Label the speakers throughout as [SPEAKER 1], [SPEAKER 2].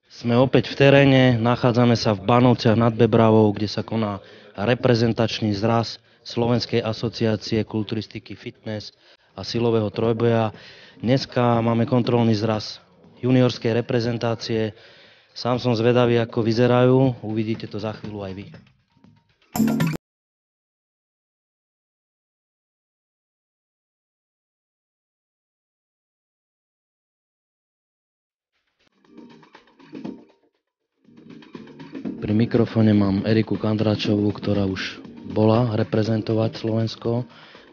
[SPEAKER 1] Sme opäť v teréne, nachádzame sa v Banovciach nad Bebravou, kde sa koná reprezentačný zraz Slovenskej asociácie kulturistiky, fitness a silového trojboja. Dneska máme kontrolný zraz juniorskej reprezentácie. Sám som zvedavý, ako vyzerajú, uvidíte to za chvíľu aj vy. Pri mikrofóne mám Eriku Kandráčovú, ktorá už bola reprezentovať Slovensko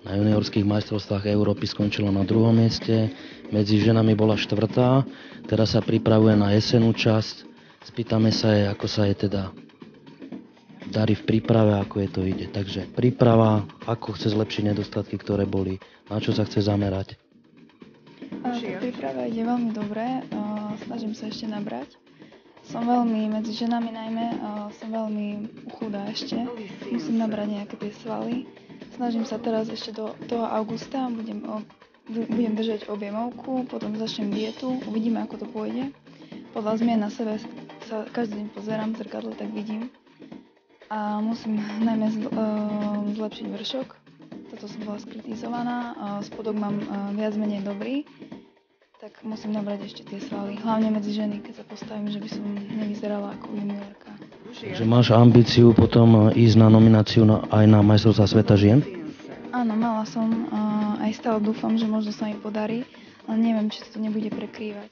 [SPEAKER 1] na juniorských majstrovstvách Európy, skončila na 2. mieste, medzi ženami bola 4. Teraz sa pripravuje na jesennú časť. Spýtame sa jej, ako sa jej teda darí v príprave, ako je to ide. Takže príprava, ako chce zlepšiť nedostatky, ktoré boli, na čo sa chce zamerať.
[SPEAKER 2] Príprava ide veľmi dobre, snažím sa ešte nabrať. Som veľmi, medzi ženami najmä, som veľmi chudá ešte. Musím nabrať nejaké tie svaly. Snažím sa teraz ešte do toho augusta, budem držať objemovku, potom začnem dietu, uvidíme, ako to pôjde. Podľa zmien na sebe sa každý deň pozerám v zrkadle, tak vidím. A musím najmä zlepšiť vršok. Toto som bola skritizovaná, spodok mám viac menej dobrý. Tak musím nabrať ešte tie svaly. Hlavne medzi ženy, keď sa postavím, že by som nevyzerala ako juniorka.
[SPEAKER 1] Že máš ambíciu potom ísť na nomináciu aj na majstrovstvá sveta žien?
[SPEAKER 2] Áno, mala som. Aj stále dúfam, že možno sa mi podarí. Ale neviem, či to nebude prekrývať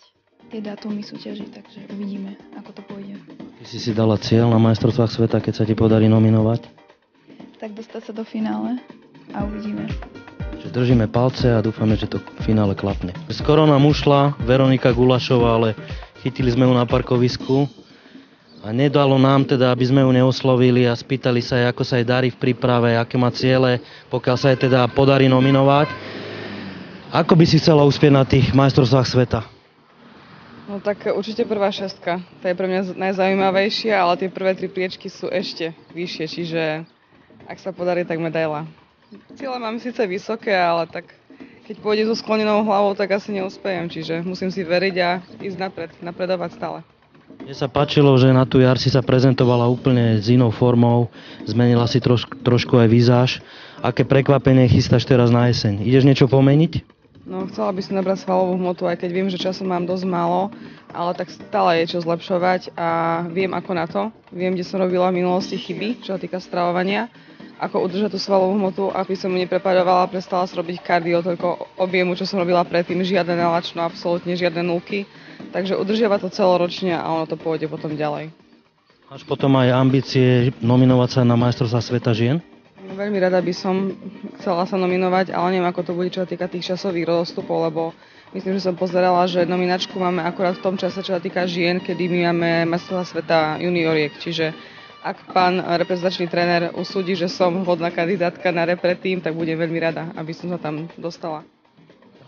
[SPEAKER 2] tie dátumy súťaží, takže uvidíme, ako to pôjde.
[SPEAKER 1] Ty si dala cieľ na majstrovstvách sveta, keď sa ti podarí nominovať?
[SPEAKER 2] Tak dostať sa do finále a uvidíme.
[SPEAKER 1] Držíme palce a dúfame, že to v finále klapne. Skoro nám ušla Veronika Gulašová, ale chytili sme ju na parkovisku a nedalo nám teda, aby sme ju neoslovili a spýtali sa jej, ako sa jej darí v príprave, aké má ciele, pokiaľ sa jej teda podarí nominovať. Ako by si chcela uspieť na tých majstrovstvách sveta?
[SPEAKER 3] No tak určite prvá šestka. To je pre mňa najzaujímavejšia, ale tie prvé 3 priečky sú ešte vyššie, čiže ak sa podarí, tak medaila. Ciele mám síce vysoké, ale tak keď pôjde so sklonenou hlavou, tak asi neúspejem, čiže musím si veriť a ísť napredovať stále.
[SPEAKER 1] Mne sa páčilo, že na tú jar si sa prezentovala úplne s inou formou, zmenila si trošku aj vizáž. Aké prekvapenie chystáš teraz na jeseň? Ideš niečo pomeniť?
[SPEAKER 3] No, chcela by som nabrať svalovú hmotu, aj keď viem, že času mám dosť málo, ale tak stále je čo zlepšovať a viem ako na to. Viem, kde som robila v minulosti chyby, čo sa týka stravovania, ako udržať tú svalovú hmotu, aby som mu neprepadovala, prestala sa robiť kardio, toľko objemu, čo som robila predtým, žiadne nalačno, absolútne žiadne núky. Takže udržiava to celoročne a ono to pôjde potom ďalej.
[SPEAKER 1] Máš potom aj ambície nominovať sa na majstrovstvá sveta žien?
[SPEAKER 3] No, veľmi rada by som chcela sa nominovať, ale neviem, ako to bude, čo sa týka tých časových rozstupov, lebo myslím, že som pozerala, že nominačku máme akurát v tom čase, čo sa týka žien, kedy my máme majstrovstvá sveta junioriek, čiže ak pán reprezentačný tréner usúdi, že som vhodná kandidátka na repre tým, tak budem veľmi rada, aby som sa tam dostala.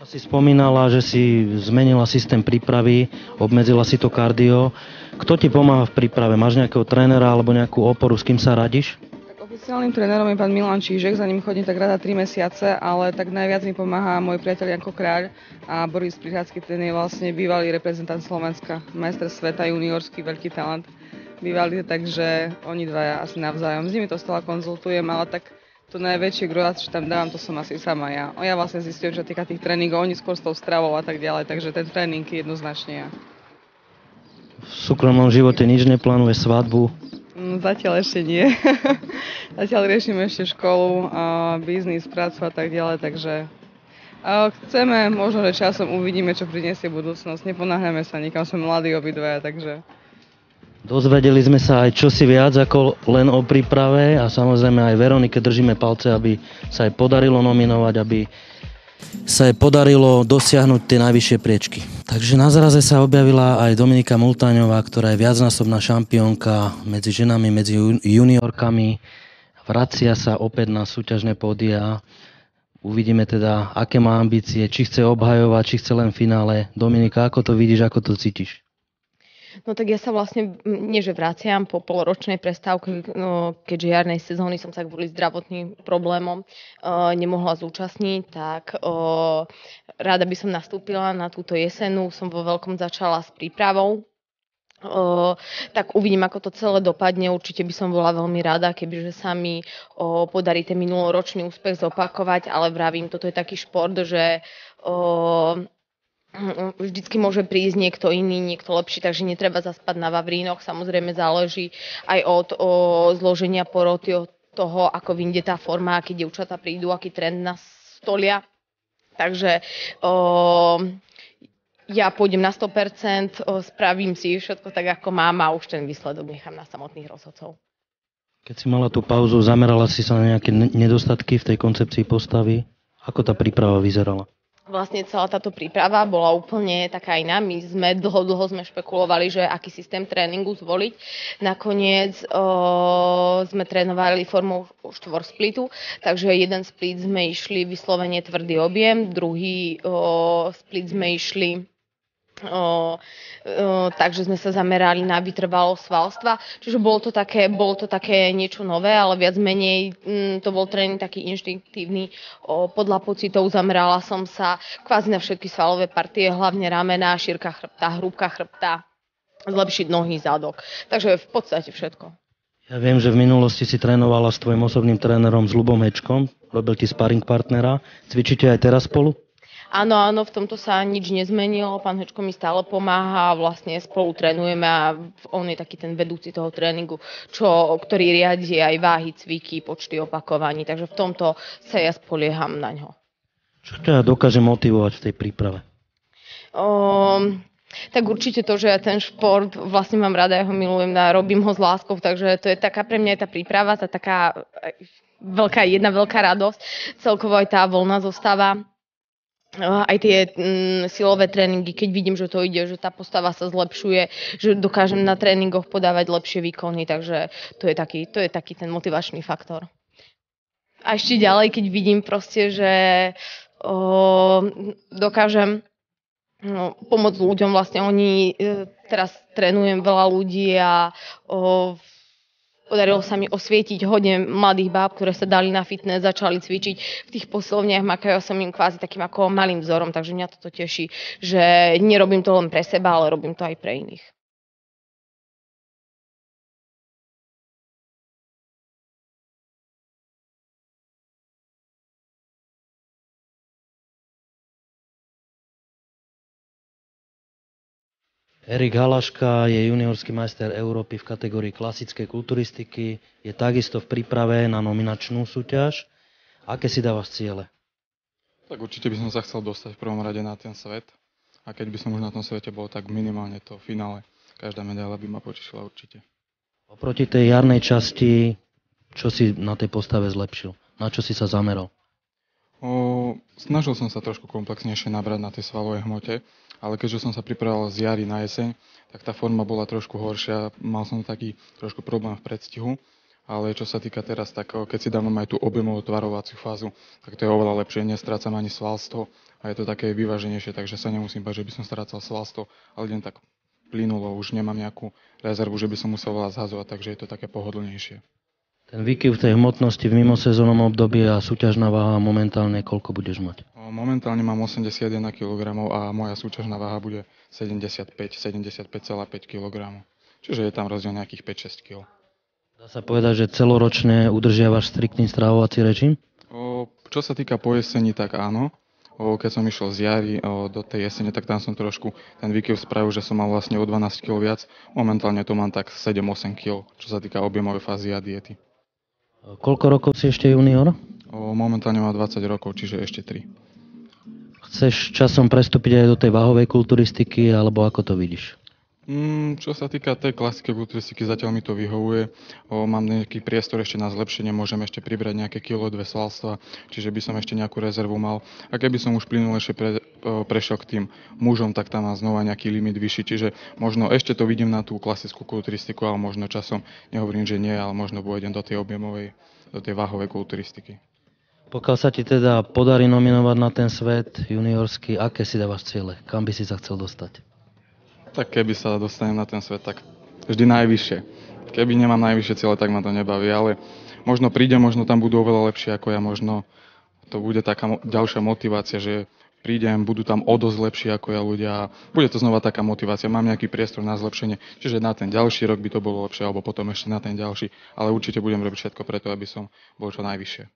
[SPEAKER 1] Si spomínala, že si zmenila systém prípravy, obmedzila si to kardio. Kto ti pomáha v príprave? Máš nejakého trénera alebo nejakú oporu, s kým sa radíš?
[SPEAKER 3] Tak oficiálnym trénerom je pán Milan Čížek, za ním chodím tak rada 3 mesiace, ale tak najviac mi pomáha môj priateľ Janko Kráľ a Boris Prihácky, ten je vlastne bývalý reprezentant Slovenska, majster sveta, juniorský, veľký talent. Bývali, takže oni dvaja asi navzájom. S nimi to stále konzultujem, ale tak to najväčšie gro, čo tam dávam, to som asi sama ja. Ja vlastne zistím, čo týka tých tréningov, oni skôr s tou stravou a tak ďalej, takže ten tréning je jednoznačne ja.
[SPEAKER 1] V súkromnom živote nič neplánuje, svadbu?
[SPEAKER 3] Zatiaľ ešte nie. Zatiaľ riešime ešte školu, biznis, prácu a tak ďalej, takže chceme, možno, že časom uvidíme, čo prinesie budúcnosť. Neponáhľame sa nikam, sme mladí obidvaja, takže...
[SPEAKER 1] Dozvedeli sme sa aj čosi viac ako len o príprave a samozrejme aj Veronike držíme palce, aby sa jej podarilo nominovať, aby sa jej podarilo dosiahnuť tie najvyššie priečky. Takže na zraze sa objavila aj Dominika Multáňová, ktorá je viacnásobná šampiónka medzi ženami, medzi juniorkami. Vracia sa opäť na súťažné pódia. Uvidíme teda, aké má ambície, či chce obhajovať, či chce len v finále. Dominika, ako to vidíš, ako to cítiš?
[SPEAKER 4] No tak ja sa vlastne, nie že vraciam po polročnej prestávke, keďže jarnej sezóny som sa kvôli zdravotným problémom nemohla zúčastniť, tak rada by som nastúpila na túto jesenu. Som vo veľkom začala s prípravou. tak uvidím, ako to celé dopadne. Určite by som bola veľmi rada, kebyže sa mi podarí ten minuloročný úspech zopakovať, ale vravím, toto je taký šport, že vždycky môže prísť niekto iný, niekto lepší, takže netreba zaspať na vavrínoch. Samozrejme záleží aj od zloženia poroty, od toho, ako vyjde tá forma, akí dievčatá prídu, aký trend nastolia. Takže ja pôjdem na 100%, spravím si všetko tak, ako mám a už ten výsledok nechám na samotných rozhodcov.
[SPEAKER 1] Keď si mala tú pauzu, zamerala si sa na nejaké nedostatky v tej koncepcii postavy? Ako tá príprava vyzerala?
[SPEAKER 4] Vlastne celá táto príprava bola úplne taká iná. My sme dlho sme špekulovali, že aký systém tréningu zvoliť. Nakoniec sme trénovali formou štvorsplitu, takže jeden split sme išli vyslovene tvrdý objem, druhý split sme išli takže sme sa zamerali na vytrvalosť svalstva. Čiže bolo to také niečo nové, ale viac menej to bol tréning taký inštinktívny. Podľa pocitov zamerala som sa kvázi na všetky svalové partie, hlavne ramena, šírka chrbta, hrúbka chrbta, zlepšiť nohy, zadok. Takže v podstate všetko.
[SPEAKER 1] Ja viem, že v minulosti si trénovala s tvojim osobným trénerom, s Ľubom Hečkom. Robil ti sparring partnera. Cvičíte aj teraz spolu?
[SPEAKER 4] Áno, v tomto sa nič nezmenilo. Pán Hečko mi stále pomáha a vlastne spolu trénujeme a on je taký ten vedúci toho tréningu, ktorý riadi aj váhy, cviky, počty opakovaní. Takže v tomto sa ja spolieham na ňo.
[SPEAKER 1] Čo ťa dokáže motivovať v tej príprave?
[SPEAKER 4] Tak určite to, že ja ten šport vlastne mám rada, ja ho milujem a robím ho s láskou, takže to je taká pre mňa tá príprava, tá taká jedna veľká radosť. Celkovo aj tá voľná zostava. Aj tie silové tréningy, keď vidím, že to ide, že tá postava sa zlepšuje, že dokážem na tréningoch podávať lepšie výkony, takže to je taký ten motivačný faktor. A ešte ďalej, keď vidím proste, že dokážem pomôcť ľuďom, vlastne oni, teraz trénujem veľa ľudí a podarilo sa mi osvietiť hodne mladých báb, ktoré sa dali na fitness, začali cvičiť v tých poslovniach, makajú som im kvázi takým ako malým vzorom, takže mňa toto teší, že nerobím to len pre seba, ale robím to aj pre iných.
[SPEAKER 1] Erik Halaška je juniorský majster Európy v kategórii klasickej kulturistiky, je takisto v príprave na nominačnú súťaž. Aké si dávaš ciele?
[SPEAKER 5] Tak určite by som sa chcel dostať v prvom rade na ten svet. A keď by som už na tom svete bol, tak minimálne to finále. Každá medaila by ma potešila určite.
[SPEAKER 1] Oproti tej jarnej časti, čo si na tej postave zlepšil? Na čo si sa zameral?
[SPEAKER 5] Snažil som sa trošku komplexnejšie nabrať na tej svalovej hmote, ale keďže som sa pripravoval z jary na jeseň, tak tá forma bola trošku horšia. Mal som taký trošku problém v predstihu, ale čo sa týka teraz, tak keď si dávam aj tú objemovú tvarovaciu fázu, tak to je oveľa lepšie, nestrácam ani svalstvo a je to také vyváženejšie, takže sa nemusím bať, že by som strácal svalstvo, ale idem tak plynulo, už nemám nejakú rezervu, že by som musel veľa zhazovať, takže je to také pohodlnejšie.
[SPEAKER 1] Ten výkyv v tej hmotnosti v mimosezónnom období a súťažná váha momentálne koľko budeš mať?
[SPEAKER 5] Momentálne mám 81 kg a moja súťažná váha bude 75,5 kg. Čiže je tam rozdiel nejakých 5-6 kg.
[SPEAKER 1] Dá sa povedať, že celoročne udržiavaš striktný stravovací režim?
[SPEAKER 5] Čo sa týka po jeseni, tak áno. Keď som išiel z jary do tej jesene, tak tam som trošku ten výkyv spravil, že som mal vlastne o 12 kg viac. Momentálne to mám tak 7-8 kg, čo sa týka objemovej fázy a diety.
[SPEAKER 1] Koľko rokov si ešte junior?
[SPEAKER 5] Momentálne mám 20 rokov, čiže ešte 3.
[SPEAKER 1] Chceš časom prestúpiť aj do tej váhovej kulturistiky, alebo ako to vidíš?
[SPEAKER 5] Čo sa týka tej klasické kulturistiky, zatiaľ mi to vyhovuje. Mám nejaký priestor ešte na zlepšenie, môžem ešte pribrať nejaké kilo, 2 svalstva, čiže by som ešte nejakú rezervu mal. A keby som už plynulejšie prešiel k tým mužom, tak tam mám znova nejaký limit vyšší, čiže možno ešte to vidím na tú klasickú kulturistiku, ale možno časom, nehovorím, že nie, ale možno pôjdem do tej objemovej, do tej váhovej kulturistiky.
[SPEAKER 1] Pokiaľ sa ti teda podarí nominovať na ten svet juniorský, aké si dávaš ciele? Kam by si sa chcel dostať?
[SPEAKER 5] Tak keby sa dostanem na ten svet, tak vždy najvyššie. Keby nemám najvyššie ciele, tak ma to nebaví, ale možno príde, možno tam budú oveľa lepšie ako ja, možno to bude taká ďalšia motivácia, že prídem, budú tam o dosť lepší ako ja ľudia. Bude to znova taká motivácia, mám nejaký priestor na zlepšenie, čiže na ten ďalší rok by to bolo lepšie, alebo potom ešte na ten ďalší, ale určite budem robiť všetko preto, aby som bol čo najvyššie.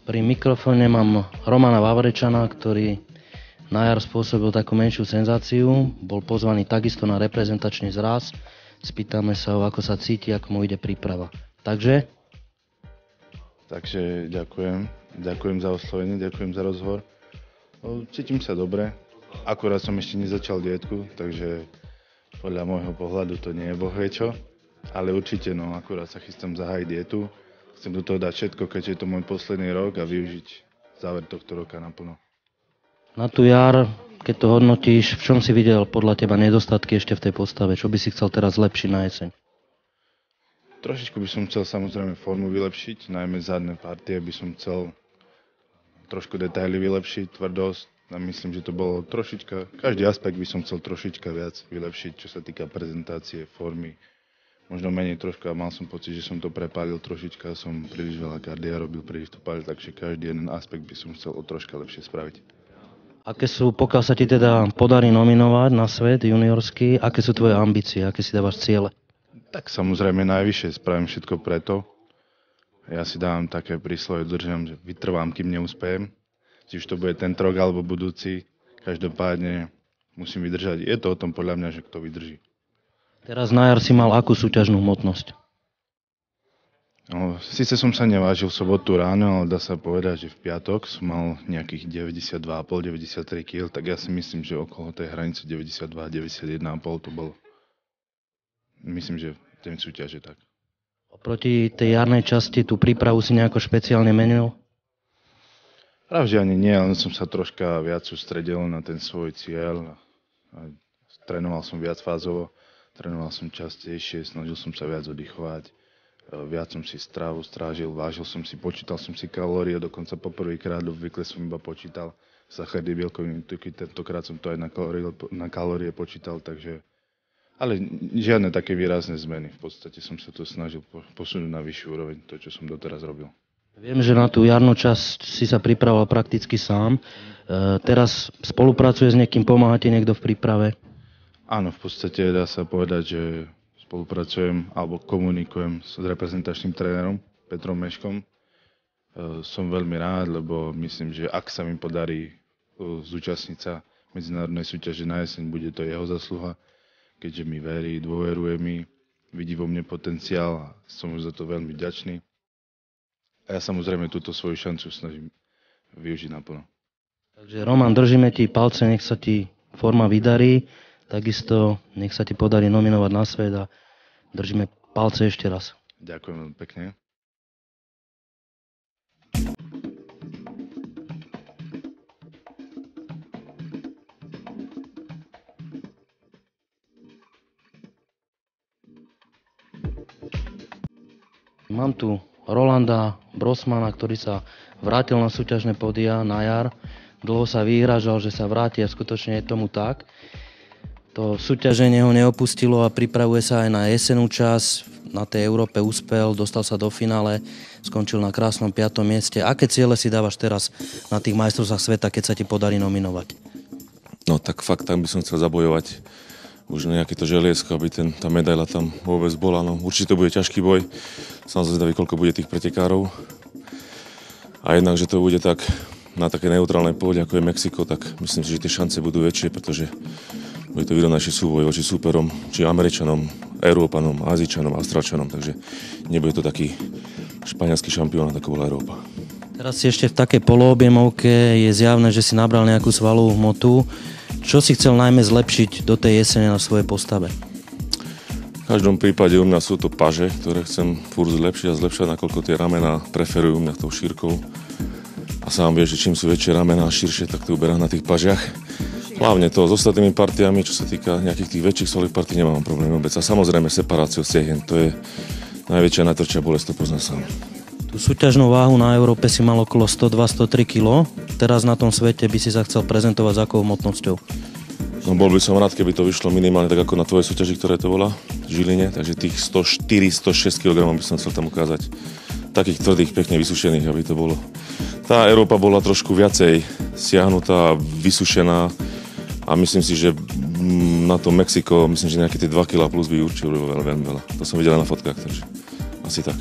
[SPEAKER 1] Pri mikrofóne mám Romana Vavrečana, ktorý na jar spôsobil takú menšiu senzáciu. Bol pozvaný takisto na reprezentačný zraz. Spýtame sa ho, ako sa cíti, ako mu ide príprava. Takže
[SPEAKER 6] ďakujem. Ďakujem za oslovenie, ďakujem za rozhovor. Cítim sa dobre. Akurát som ešte nezačal dietku, takže podľa môjho pohľadu to nie je bohvie čo. Ale určite, akurát sa chystám zahájiť dietu. Chcem do toho dať všetko, keďže je to môj posledný rok a využiť záver tohto roka naplno.
[SPEAKER 1] Na tú jar, keď to hodnotíš, v čom si videl podľa teba nedostatky ešte v tej postave? Čo by si chcel teraz zlepšiť na jeseň?
[SPEAKER 6] Trošičku by som chcel samozrejme formu vylepšiť, najmä zadné partie by som chcel trošku detaily vylepšiť, tvrdosť. A myslím, že to bolo trošička, každý aspekt by som chcel trošička viac vylepšiť, čo sa týka prezentácie, formy. Možno menej troška, mal som pocit, že som to prepálil trošička, som príliš veľa kardia robil, príliš to pálil, takže každý jeden aspekt by som chcel o troška lepšie spraviť.
[SPEAKER 1] Aké sú, pokiaľ sa ti teda podarí nominovať na svet juniorský, aké sú tvoje ambície, aké si dávaš ciele?
[SPEAKER 6] Tak samozrejme najvyššie, spravím všetko preto. Ja si dávam také príslovie, držím, že vytrvám, kým neúspejem. Či už to bude tento rok alebo budúci, každopádne musím vydržať. Je to o tom podľa mňa, že kto vydrží.
[SPEAKER 1] Teraz na jar si mal akú súťažnú hmotnosť?
[SPEAKER 6] Sice som sa nevážil v sobotu ráno, ale dá sa povedať, že v piatok som mal nejakých 92,5-93 kg, tak ja si myslím, že okolo tej hranice 92-91,5 to bolo. Myslím, že ten súťaž je tak.
[SPEAKER 1] Oproti tej jarnej časti tú prípravu si nejako špeciálne menil?
[SPEAKER 6] Pravde ani nie, ale som sa troška viac sústredil na ten svoj cieľ. Trénoval som viac fázovo. Trénoval som častejšie, snažil som sa viac oddychovať, viac som si stravu strážil, vážil som si, počítal som si kalórie, dokonca poprvýkrát obvykle som iba počítal sacharidy, bielkoviny, tuky, tentokrát som to aj na kalórie počítal, takže... Ale žiadne také výrazné zmeny, v podstate som sa to snažil posunúť na vyššiu úroveň, to, čo som doteraz robil.
[SPEAKER 1] Viem, že na tú jarnú časť si sa pripravoval prakticky sám, teraz spolupracuje s niekým, pomáha ti niekto v príprave?
[SPEAKER 6] Áno, v podstate dá sa povedať, že spolupracujem alebo komunikujem s reprezentačným trénerom Petrom Meškom. Som veľmi rád, lebo myslím, že ak sa mi podarí zúčastniť sa medzinárodnej súťaže na jeseň, bude to jeho zasluha, keďže mi verí, dôveruje mi, vidí vo mne potenciál a som mu za to veľmi vďačný. A ja samozrejme túto svoju šancu snažím využiť naplno.
[SPEAKER 1] Takže Roman, držíme ti palce, nech sa ti forma vydarí. Takisto nech sa ti podarí nominovať na svet a držíme palce ešte raz.
[SPEAKER 6] Ďakujem veľmi pekne.
[SPEAKER 1] Mám tu Rolanda Brosmana, ktorý sa vrátil na súťažné pódia na jar. Dlho sa vyhrážal, že sa vráti a skutočne je tomu tak. To súťaženie ho neopustilo a pripravuje sa aj na jesenú časť. Na tej Európe uspel, dostal sa do finále, skončil na krásnom 5. mieste. Aké ciele si dávaš teraz na tých majstrovstvách sveta, keď sa ti podarí nominovať?
[SPEAKER 7] No tak fakt, tam by som chcel zabojovať už nejaké to želiesko, aby tá medaila tam vôbec bola. No, určite to bude ťažký boj. Som zvedavý, koľko bude tých pretekárov. A jednak, že to bude tak na také neutrálnej pôde, ako je Mexiko, tak myslím si, že tie šance budú väčšie, pretože bude to vyrovnajší súboj voči súperom, či Američanom, Európanom, Ázíčanom, Austrálčanom, takže nebude to taký španielský šampión, ako bola Európa.
[SPEAKER 1] Teraz si ešte v takej poloobjemovke, je zjavné, že si nabral nejakú svalovú hmotu. Čo si chcel najmä zlepšiť do tej jesene na svojej postave?
[SPEAKER 7] V každom prípade u mňa sú to paže, ktoré chcem furt zlepšiť a zlepšať, nakoľko tie ramená preferujú mňa tou šírkou. A sám vieš, že čím sú väčšie ramená a širšie, tak to uberá na tých pažiach. Hlavne to s ostatnými partiami, čo sa týka nejakých tých väčších svalových partí, nemám problém vôbec. A samozrejme separáciou stehien, to je najväčšia najtvrdšia bolesť, to poznám sám.
[SPEAKER 1] Tú súťažnú váhu na Európe si mal okolo 102-103 kg. teraz na tom svete by si sa chcel prezentovať s akou hmotnosťou?
[SPEAKER 7] No bol by som rád, keby to vyšlo minimálne tak ako na tvojej súťaži, ktoré to bola v Žiline, takže tých 104-106 kg by som chcel tam ukázať. Takých tvrdých, pekne vysušených, aby to bolo. Tá Európa bola trošku viacej siahnutá, vysušená a myslím si, že na to Mexiko, myslím, že nejaké tie 2 kg plus by určite bolo veľmi veľa. To som videl na fotkách, takže asi tak.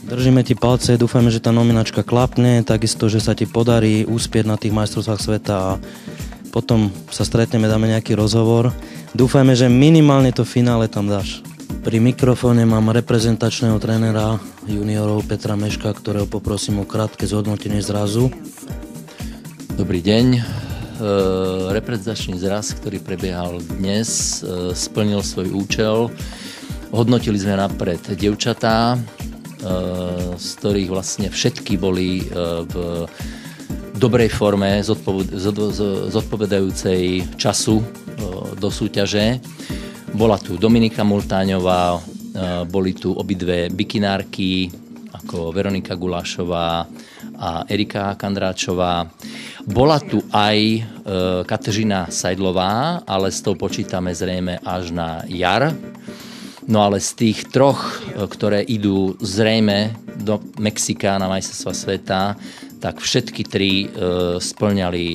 [SPEAKER 1] Držíme ti palce, dúfajme, že tá nominačka klapne, takisto, že sa ti podarí úspieť na tých majstrovstvách sveta a potom sa stretneme, dáme nejaký rozhovor. Dúfajme, že minimálne to finále tam dáš. Pri mikrofóne mám reprezentačného trénera juniorov Petra Meška, ktorého poprosím o krátke zhodnotenie zrazu.
[SPEAKER 8] Dobrý deň. Reprezentačný zraz, ktorý prebiehal dnes, splnil svoj účel. Hodnotili sme napred dievčatá, z ktorých vlastne všetky boli v dobrej forme, zodpovedajúcej času do súťaže. Bola tu Dominika Multáňová, boli tu obidve bikinárky, ako Veronika Gulášová a Erika Kandráčová. Bola tu aj Kateřina Sajdlová, ale s tou počítame zrejme až na jar. No ale z tých troch, ktoré idú zrejme do Mexika na majstrovstvá sveta, tak všetky tri spĺňali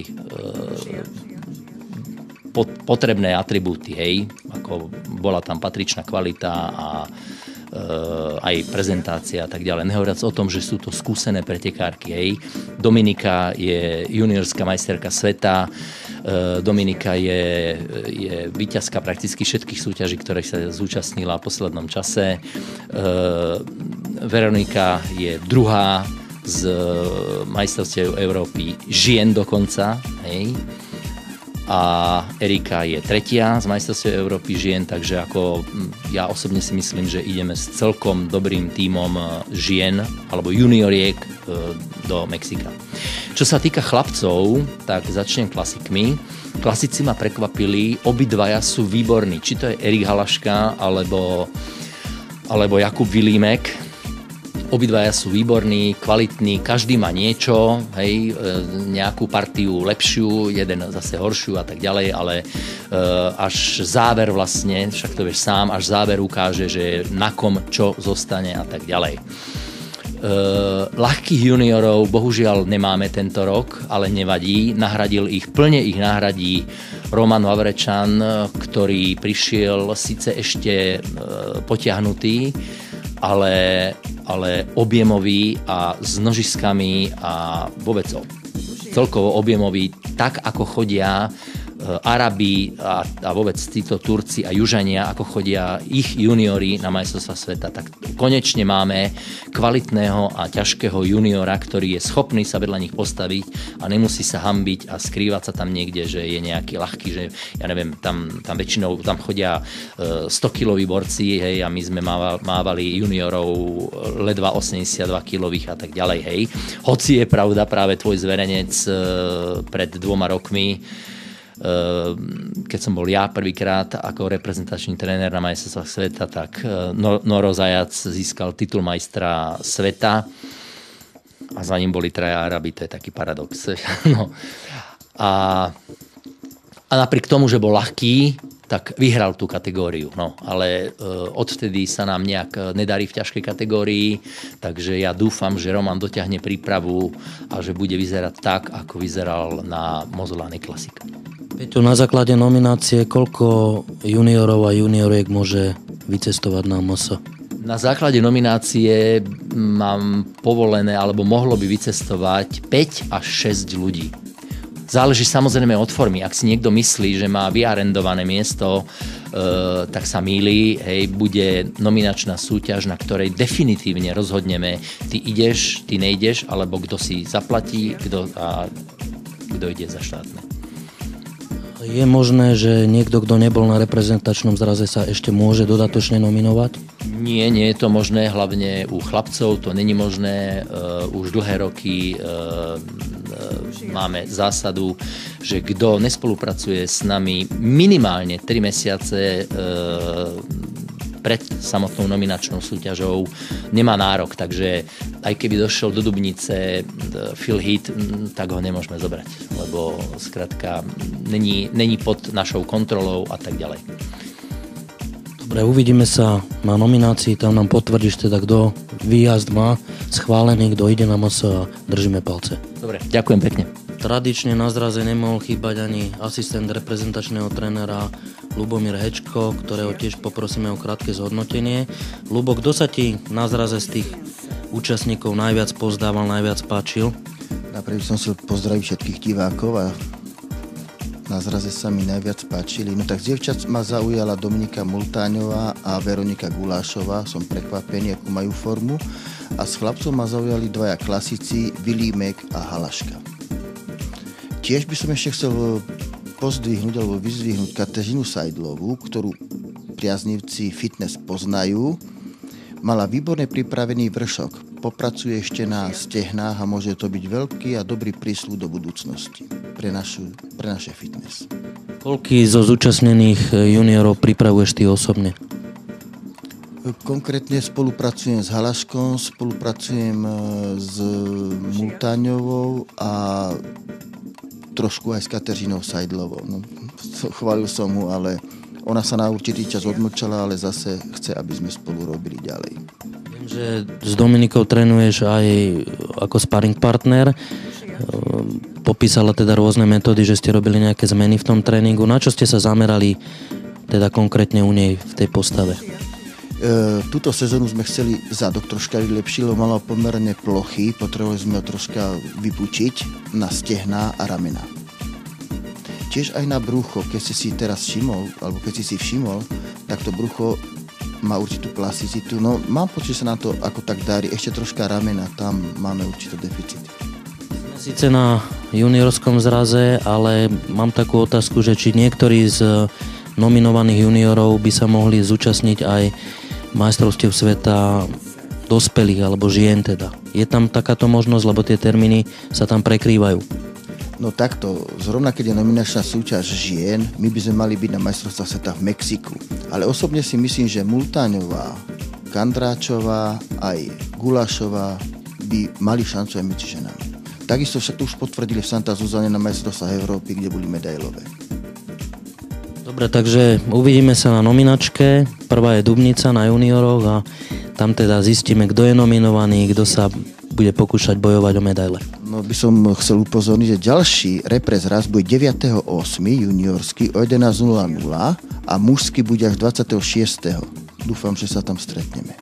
[SPEAKER 8] potrebné atribúty, hej, ako bola tam patričná kvalita a aj prezentácia a tak ďalej. Nehovoriac o tom, že sú to skúsené pretekárky, hej. Dominika je juniorská majsterka sveta, Dominika je víťazka prakticky všetkých súťaží, ktoré sa zúčastnila v poslednom čase. Veronika je druhá z majstrovstiev Európy žien dokonca, hej. A Erika je tretia z majstrovstiev Európy žien, takže ako ja osobne si myslím, že ideme s celkom dobrým tímom žien alebo junioriek do Mexika. Čo sa týka chlapcov, tak začnem klasikmi. Klasici ma prekvapili, obidvaja sú výborní, či to je Erik Halaška alebo Jakub Vilímek. Obidvaja sú výborní, kvalitní, každý má niečo, hej, nejakú partiu lepšiu, jeden zase horšiu a tak ďalej, ale až záver vlastne, však to vieš sám, až záver ukáže, že na kom čo zostane a tak ďalej. Ľahkých juniorov bohužiaľ nemáme tento rok, ale nevadí, plne ich nahradí Roman Vavrečan, ktorý prišiel síce ešte potiahnutý, ale objemový a s nožiskami a vôbec celkovo objemový, tak ako chodia Arabi a vôbec títo Turci a Južania, ako chodia ich juniori na majstrovstvá sveta, tak konečne máme kvalitného a ťažkého juniora, ktorý je schopný sa vedľa nich postaviť a nemusí sa hanbiť a skrývať sa tam niekde, že je nejaký ľahký, že ja neviem, tam väčšinou tam chodia 100-kiloví borci, hej, a my sme mávali juniorov ledva 82-kilových a tak ďalej, hej. Hoci je pravda, práve tvoj zverenec pred 2 rokmi, keď som bol ja prvýkrát ako reprezentačný tréner na majstrovstvách sveta, tak Noro Zajac získal titul majstra sveta a za ním boli 3 Arabi, to je taký paradox. No. A napriek tomu, že bol ľahký, tak vyhral tú kategóriu. No, ale odvtedy sa nám nejak nedarí v ťažkej kategórii, takže ja dúfam, že Roman dotiahne prípravu a že bude vyzerať tak, ako vyzeral na Mozolánej klasika.
[SPEAKER 1] Peťo, na základe nominácie, koľko juniorov a junioriek môže vycestovať na MS?
[SPEAKER 8] Na základe nominácie mám povolené, alebo mohlo by vycestovať 5 až 6 ľudí. Záleží samozrejme od formy. Ak si niekto myslí, že má vyarendované miesto, tak sa mýli. Hej, bude nominačná súťaž, na ktorej definitívne rozhodneme, ty ideš, ty nejdeš, alebo kto si zaplatí, kto ide za štátne.
[SPEAKER 1] Je možné, že niekto, kto nebol na reprezentačnom zraze, sa ešte môže dodatočne nominovať?
[SPEAKER 8] Nie je to možné, hlavne u chlapcov to není možné. Už dlhé roky máme zásadu, že kto nespolupracuje s nami minimálne 3 mesiace pred samotnou nominačnou súťažou nemá nárok, takže aj keby došiel do Dubnice Phil Heath, tak ho nemôžeme zobrať, lebo skrátka není pod našou kontrolou a tak ďalej.
[SPEAKER 1] Dobre, uvidíme sa na nominácii, tam nám potvrdíš teda, kto výjazd má schválený, kto ide na MOS a držíme palce.
[SPEAKER 8] Dobre, ďakujem pekne.
[SPEAKER 1] Tradične na zraze nemohol chýbať ani asistent reprezentačného trénera Ľubomír Hečko, ktorého tiež poprosíme o krátke zhodnotenie. Ľubo, kto sa ti na zraze z tých účastníkov najviac pozdával, najviac páčil?
[SPEAKER 9] Najprv som chcel pozdraviť všetkých divákov a na zraze sa mi najviac páčili. No tak z dievčat ma zaujala Dominika Multáňová a Veronika Gulášová. Som prekvapený, akú majú formu. A s chlapcov ma zaujali dvaja klasici, Vilímek a Halaška. Tiež by som ešte chcel pozdvihnúť alebo vyzdvihnúť Kateřinu Seidlovú, ktorú priaznivci fitness poznajú. Mala výborne pripravený vršok. Popracuje ešte na stehnách a môže to byť veľký a dobrý prísľub do budúcnosti pre naše fitness.
[SPEAKER 1] Koľký zo zúčastnených juniorov pripravuješ ty osobne?
[SPEAKER 9] Konkrétne spolupracujem s Halaškom, spolupracujem s Multáňovou a trošku aj s Kateřinou Seidlovou. No, chválil som mu, ale ona sa na určitý čas odmlčala, ale zase chce, aby sme spolu robili ďalej.
[SPEAKER 1] Viem, že s Dominikou trénuješ aj ako sparring partner. Popísala teda rôzne metódy, že ste robili nejaké zmeny v tom tréningu. Na čo ste sa zamerali teda konkrétne u nej v tej postave?
[SPEAKER 9] Túto sezónu sme chceli zadok troška vylepšiť, lebo mala pomerne plochy, potrebovali sme ho troška vypučiť na stehná a ramena. Tiež aj na brucho, keď si teraz všimol, alebo keď si všimol, tak to brucho má určitú plasticitu. No mám pocit, že sa nám to ako tak darí, ešte troška ramena, tam máme určité deficity.
[SPEAKER 1] Sice na juniorskom zraze, ale mám takú otázku, že či niektorí z nominovaných juniorov by sa mohli zúčastniť aj majstrovstiev sveta dospelých alebo žien teda. Je tam takáto možnosť, lebo tie termíny sa tam prekrývajú?
[SPEAKER 9] No takto, zrovna keď je nominačná súťaž žien, my by sme mali byť na majstrovstvách sveta v Mexiku. Ale osobne si myslím, že Multáňová, Kandráčová aj Gulášová by mali šancu aj medzi ženami. Takisto však to už potvrdili v Santa Zuzane na majstrovstvách Európy, kde boli medailové.
[SPEAKER 1] Dobre, takže uvidíme sa na nominačke. Prvá je Dubnica na junioroch a tam teda zistíme, kto je nominovaný, kto sa bude pokúšať bojovať o medaile.
[SPEAKER 9] No by som chcel upozorniť, že ďalší repres raz bude 9.8. juniorský o 11.00 a mužský bude až 26. Dúfam, že sa tam stretneme.